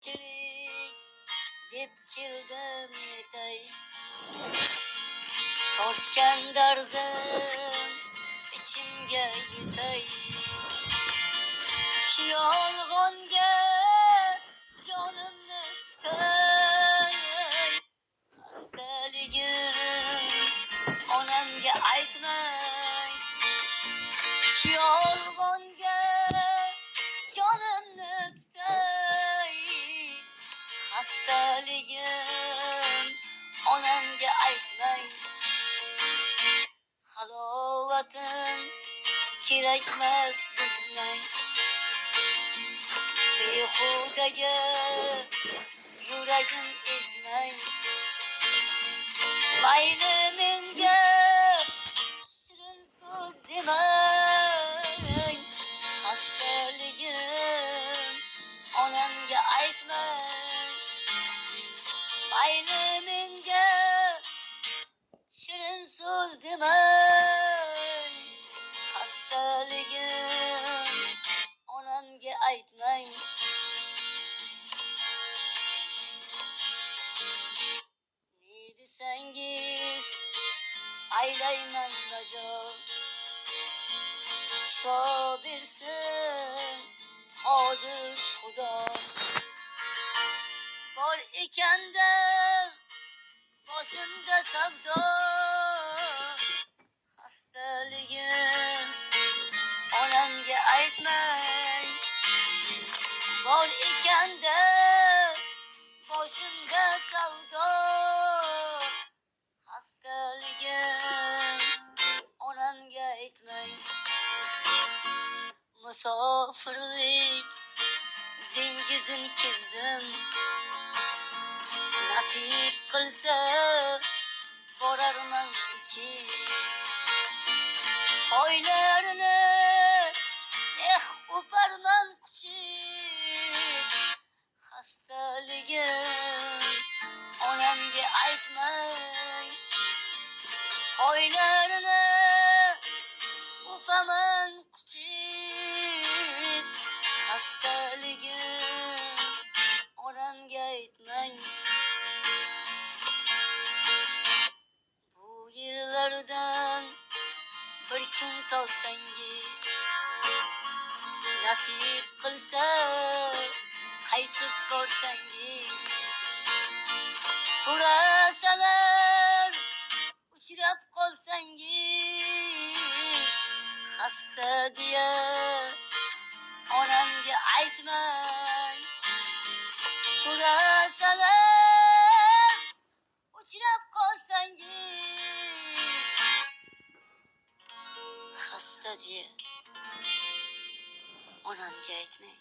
Chirik deb keldim yetay, tortgan dardim ichimga yetay. Shu yolg'onga jonimni tutay, xastaligim onamga aytmay. Shu yolg'onga jonimni tutay, xastaligim onamga aytmay. Halovatim kerakmas bizmay, behudaga yuragim ezmay. Mayli menga shirin so'z demang, xastaligim onamga aytmay. Mayli menga shirin so'z demang, xastaligim onamga aytmang. Ne desangiz aylayman najot, shifo bersin qodir Xudo. Bor ekanda boshimda savdo, xastaligim onamga aytmay. Bor ekanda boshimda savdo, xastaligim onamga aytmay. Musofirlik dengizin kezdim, nasib qilsa borarman ichib. Oylarini o'parman quchib, xastaligim onamga aytmay. Oylarini o'paman quchib, xastaligim onamga aytmay. Bu yillardan bir kun topsangiz, nasib qilsa qaytib borsangiz. So'rasalar uchrab qolsangiz, xasta deya onamga aytmay. So'rasalar uchrab qolsangiz, xasta deya onamga aytmay.